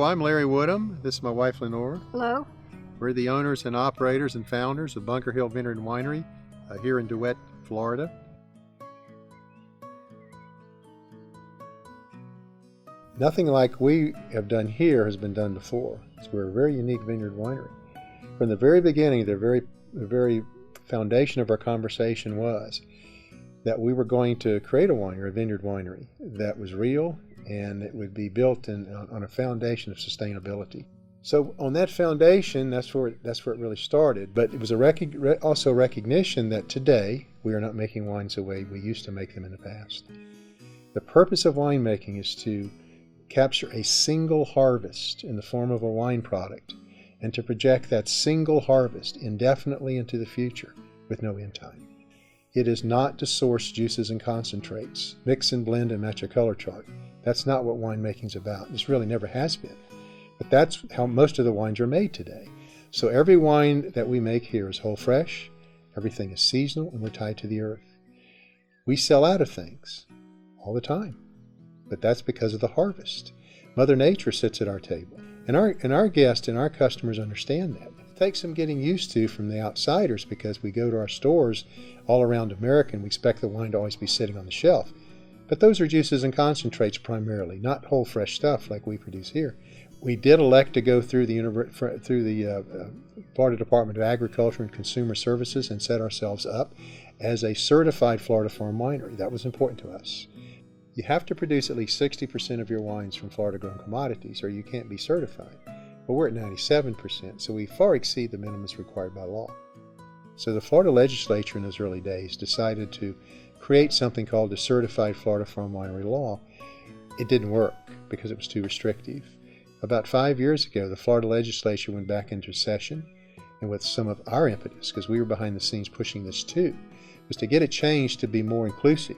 I'm Larry Woodham. This is my wife, Lenore. Hello. We're the owners and operators and founders of Hill Vineyard and Winery here in DeWitt, Florida. Nothing like we have done here has been done before. So we're a very unique vineyard winery. From the very beginning, the very foundation of our conversation was that we were going to create a vineyard winery that was real, and it would be built on a foundation of sustainability. So on that foundation, that's where it really started. But it was also recognition that today we are not making wines the way we used to make them in the past. The purpose of winemaking is to capture a single harvest in the form of a wine product and to project that single harvest indefinitely into the future with no end time. It is not to source juices and concentrates, mix and blend and match a color chart. That's not what winemaking is about. This really never has been. But that's how most of the wines are made today. So every wine that we make here is whole fresh, everything is seasonal, and we're tied to the earth. We sell out of things all the time, but that's because of the harvest. Mother Nature sits at our table, and our guests and our customers understand that. It takes some getting used to from the outsiders because we go to our stores all around America and we expect the wine to always be sitting on the shelf. But those are juices and concentrates primarily, not whole fresh stuff like we produce here. We did elect to go through the Florida Department of Agriculture and Consumer Services and set ourselves up as a certified Florida Farm winery. That was important to us. You have to produce at least 60% of your wines from Florida-grown commodities or you can't be certified. Well, we're at 97%, so we far exceed the minimums required by law. So the Florida legislature in those early days decided to create something called the Certified Florida Farm Winery Law. It didn't work because it was too restrictive. About 5 years ago, the Florida legislature went back into session, and with some of our impetus, because we were behind the scenes pushing this too, was to get it changed to be more inclusive,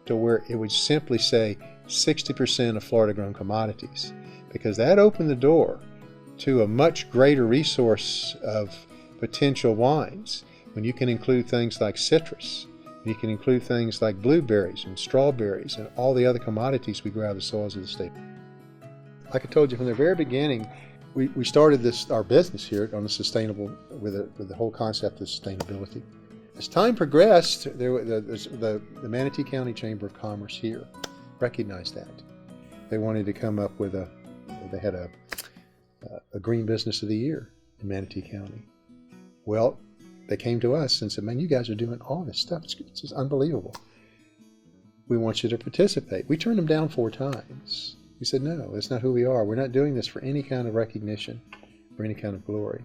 to where it would simply say 60% of Florida-grown commodities, because that opened the door to a much greater resource of potential wines when you can include things like citrus, you can include things like blueberries and strawberries and all the other commodities we grow out of the soils of the state. Like I told you from the very beginning, we started our business here on with the whole concept of sustainability. As time progressed, the Manatee County Chamber of Commerce here recognized that. They wanted to come up with they had a Green Business of the Year in Manatee County. Well, they came to us and said, man, you guys are doing all this stuff. It's just unbelievable. We want you to participate. We turned them down 4 times. We said, no, that's not who we are. We're not doing this for any kind of recognition or any kind of glory.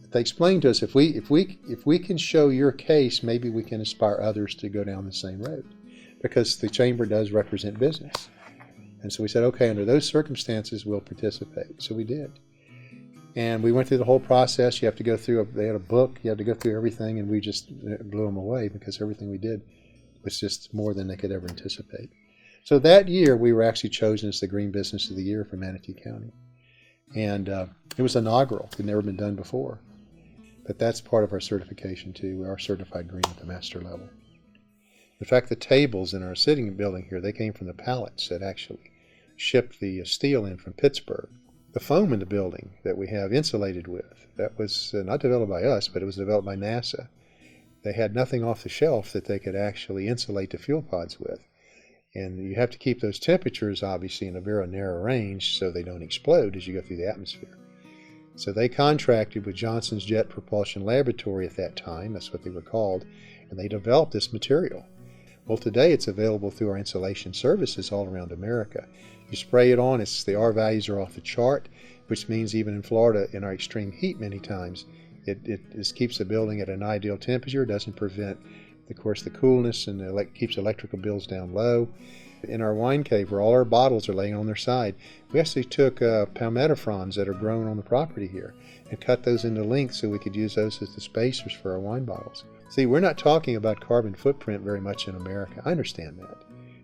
They explained to us, if we can show your case, maybe we can inspire others to go down the same road, because the chamber does represent business. And so we said, okay, under those circumstances, we'll participate. So we did. And we went through the whole process. You have to go through, they had a book, you have to go through everything, and we just blew them away because everything we did was just more than they could ever anticipate. So that year, we were actually chosen as the Green Business of the Year for Manatee County. And it was inaugural. It had never been done before. But that's part of our certification too. We are certified green at the master level. In fact, the tables in our sitting building here, they came from the pallets that actually shipped the steel in from Pittsburgh. The foam in the building that we have insulated with, that was not developed by us, but it was developed by NASA. They had nothing off the shelf that they could actually insulate the fuel pods with. And you have to keep those temperatures, obviously, in a very narrow range so they don't explode as you go through the atmosphere. So they contracted with Johnson's Jet Propulsion Laboratory at that time, that's what they were called, and they developed this material. Well, today it's available through our insulation services all around America. You spray it on, the R values are off the chart, which means even in Florida, in our extreme heat many times, it just keeps the building at an ideal temperature, doesn't prevent, of course, the coolness, and keeps electrical bills down low. In our wine cave, where all our bottles are laying on their side, we actually took palmetto fronds that are grown on the property here and cut those into lengths so we could use those as the spacers for our wine bottles. See, we're not talking about carbon footprint very much in America. I understand that.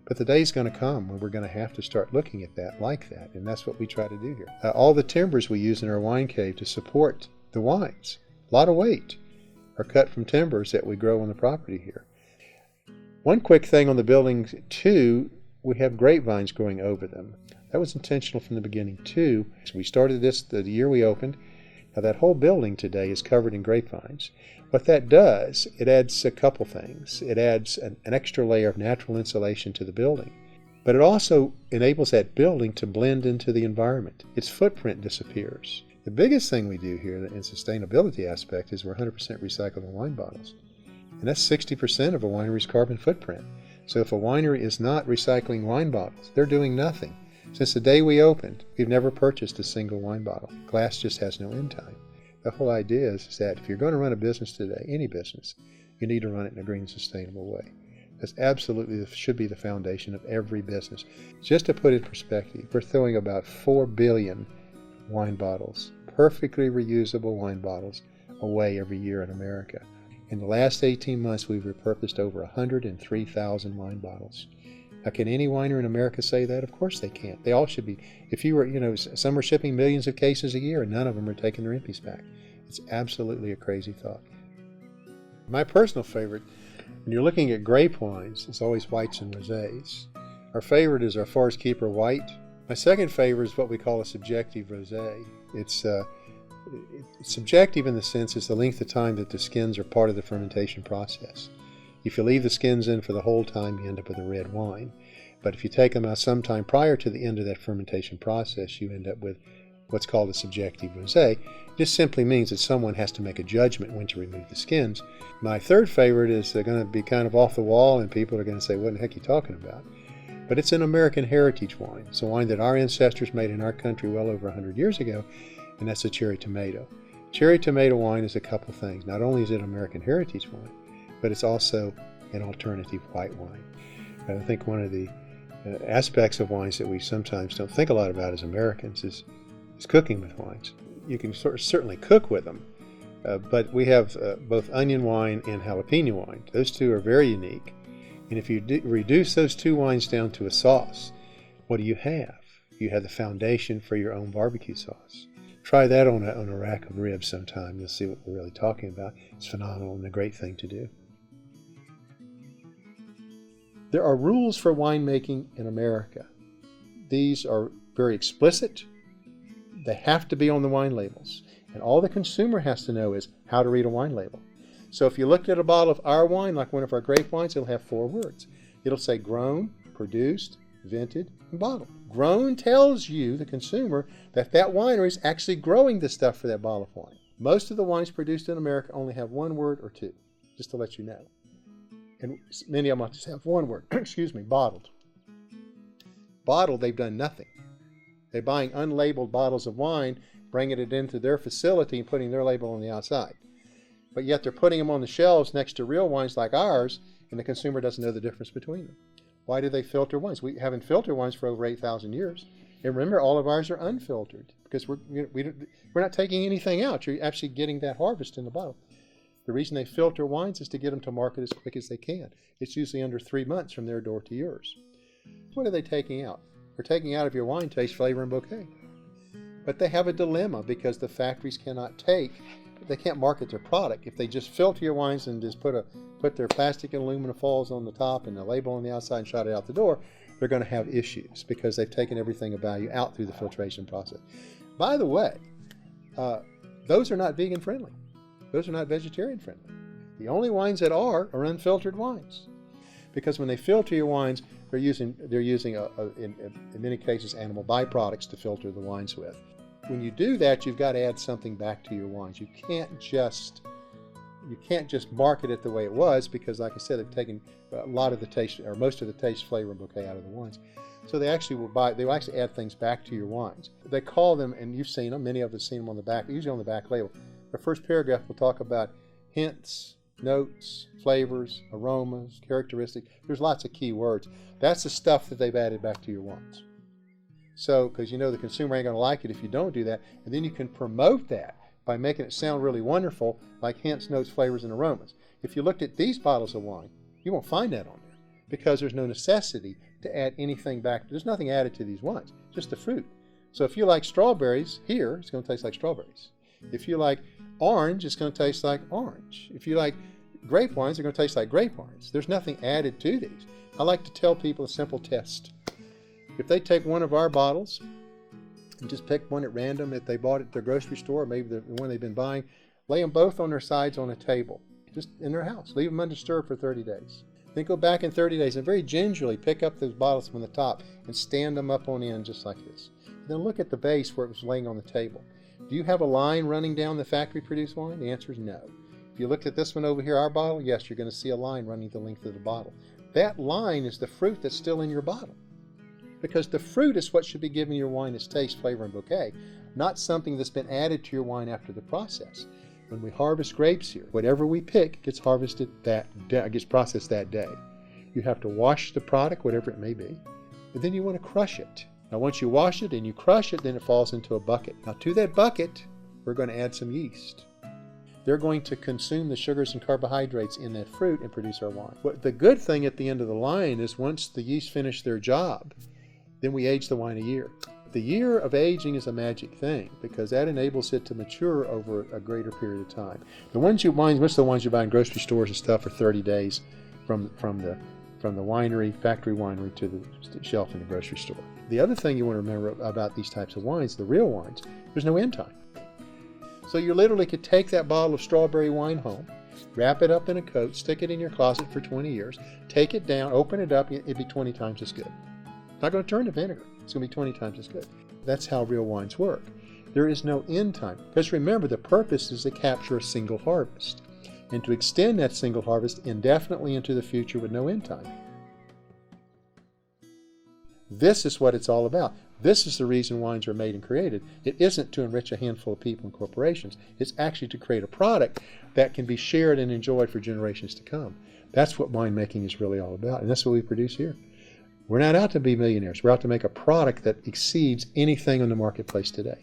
But the day's going to come when we're going to have to start looking at that like that, and that's what we try to do here. All the timbers we use in our wine cave to support the wines, a lot of weight, are cut from timbers that we grow on the property here. One quick thing on the buildings too, we have grapevines growing over them. That was intentional from the beginning too. So we started this the year we opened. Now that whole building today is covered in grapevines. What that does, it adds a couple things. It adds an extra layer of natural insulation to the building. But it also enables that building to blend into the environment. Its footprint disappears. The biggest thing we do here in sustainability aspect is we're 100% recyclable wine bottles. And that's 60% of a winery's carbon footprint. So if a winery is not recycling wine bottles, they're doing nothing. Since the day we opened, we've never purchased a single wine bottle. Glass just has no end time. The whole idea is that if you're going to run a business today, any business, you need to run it in a green, sustainable way. That's absolutely should be the foundation of every business. Just to put it in perspective, we're throwing about 4 billion wine bottles, perfectly reusable wine bottles, away every year in America. In the last 18 months, we've repurposed over 103,000 wine bottles. Now, can any winery in America say that? Of course they can't. They all should be. If you were, some are shipping millions of cases a year and none of them are taking their empties back. It's absolutely a crazy thought. My personal favorite, when you're looking at grape wines, it's always whites and rosés. Our favorite is our Forest Keeper White. My second favorite is what we call a subjective rosé. It's subjective in the sense it's the length of time that the skins are part of the fermentation process. If you leave the skins in for the whole time, you end up with a red wine. But if you take them out sometime prior to the end of that fermentation process, you end up with what's called a subjective rosé. This simply means that someone has to make a judgment when to remove the skins. My third favorite is going to be kind of off the wall, and people are going to say, what the heck are you talking about? But it's an American heritage wine. It's a wine that our ancestors made in our country well over 100 years ago, and that's the cherry tomato. Cherry tomato wine is a couple things. Not only is it American heritage wine, but it's also an alternative white wine. I think one of the aspects of wines that we sometimes don't think a lot about as Americans is cooking with wines. You can certainly cook with them, but we have both onion wine and jalapeno wine. Those two are very unique. And if you reduce those two wines down to a sauce, what do you have? You have the foundation for your own barbecue sauce. Try that on a rack of ribs sometime. You'll see what we're really talking about. It's phenomenal and a great thing to do. There are rules for winemaking in America. These are very explicit. They have to be on the wine labels. And all the consumer has to know is how to read a wine label. So if you looked at a bottle of our wine, like one of our grape wines, it'll have 4 words. It'll say grown, produced, vented, and bottled. Grown tells you, the consumer, that winery is actually growing the stuff for that bottle of wine. Most of the wines produced in America only have 1 word or 2, just to let you know. And many of them just have 1 word, bottled. Bottled, they've done nothing. They're buying unlabeled bottles of wine, bringing it into their facility and putting their label on the outside. But yet they're putting them on the shelves next to real wines like ours, and the consumer doesn't know the difference between them. Why do they filter wines? We haven't filtered wines for over 8,000 years. And remember, all of ours are unfiltered because we're not taking anything out. You're actually getting that harvest in the bottle. The reason they filter wines is to get them to market as quick as they can. It's usually under 3 months from their door to yours. What are they taking out? They're taking out of your wine taste, flavor, and bouquet. But they have a dilemma because the factories they can't market their product. If they just filter your wines and just put their plastic and aluminum foils on the top and the label on the outside and shot it out the door, they're going to have issues because they've taken everything of value out through the filtration process. By the way, those are not vegan friendly. Those are not vegetarian friendly. The only wines that are unfiltered wines, because when they filter your wines, they're using in many cases animal byproducts to filter the wines with. When you do that, you've got to add something back to your wines. You can't just market it the way it was because, like I said, they've taken a lot of the taste or most of the taste, flavor, and bouquet out of the wines. So they will actually add things back to your wines. They call them, and you've seen them, many of us have seen them on the back, usually on the back label. The first paragraph will talk about hints, notes, flavors, aromas, characteristics. There's lots of key words. That's the stuff that they've added back to your wines. So, because the consumer ain't going to like it if you don't do that, and then you can promote that by making it sound really wonderful, like hints, notes, flavors, and aromas. If you looked at these bottles of wine, you won't find that on there because there's no necessity to add anything back. There's nothing added to these wines, just the fruit. So if you like strawberries, here, it's going to taste like strawberries. If you like orange, it's going to taste like orange. If you like grape wines, they're going to taste like grape wines. There's nothing added to these. I like to tell people a simple test. If they take one of our bottles and just pick one at random that they bought at their grocery store, or maybe the one they've been buying, lay them both on their sides on a table, just in their house. Leave them undisturbed for 30 days. Then go back in 30 days and very gingerly pick up those bottles from the top and stand them up on end just like this. Then look at the base where it was laying on the table. Do you have a line running down the factory-produced wine? The answer is no. If you looked at this one over here, our bottle, yes, you're going to see a line running the length of the bottle. That line is the fruit that's still in your bottle. Because the fruit is what should be giving your wine its taste, flavor, and bouquet, not something that's been added to your wine after the process. When we harvest grapes here, whatever we pick gets harvested gets processed that day. You have to wash the product, whatever it may be, and then you want to crush it. Now once you wash it and you crush it, then it falls into a bucket. Now to that bucket, we're going to add some yeast. They're going to consume the sugars and carbohydrates in that fruit and produce our wine. But the good thing at the end of the line is once the yeast finish their job, then we age the wine a year. The year of aging is a magic thing because that enables it to mature over a greater period of time. Most of the wines you buy in grocery stores and stuff are 30 days from the winery, factory winery, to the shelf in the grocery store. The other thing you want to remember about these types of wines, the real wines, there's no end time. So you literally could take that bottle of strawberry wine home, wrap it up in a coat, stick it in your closet for 20 years, take it down, open it up, it'd be 20 times as good. It's not going to turn to vinegar. It's going to be 20 times as good. That's how real wines work. There is no end time. Because remember, the purpose is to capture a single harvest and to extend that single harvest indefinitely into the future with no end time. This is what it's all about. This is the reason wines are made and created. It isn't to enrich a handful of people and corporations. It's actually to create a product that can be shared and enjoyed for generations to come. That's what winemaking is really all about, and that's what we produce here. We're not out to be millionaires. We're out to make a product that exceeds anything on the marketplace today.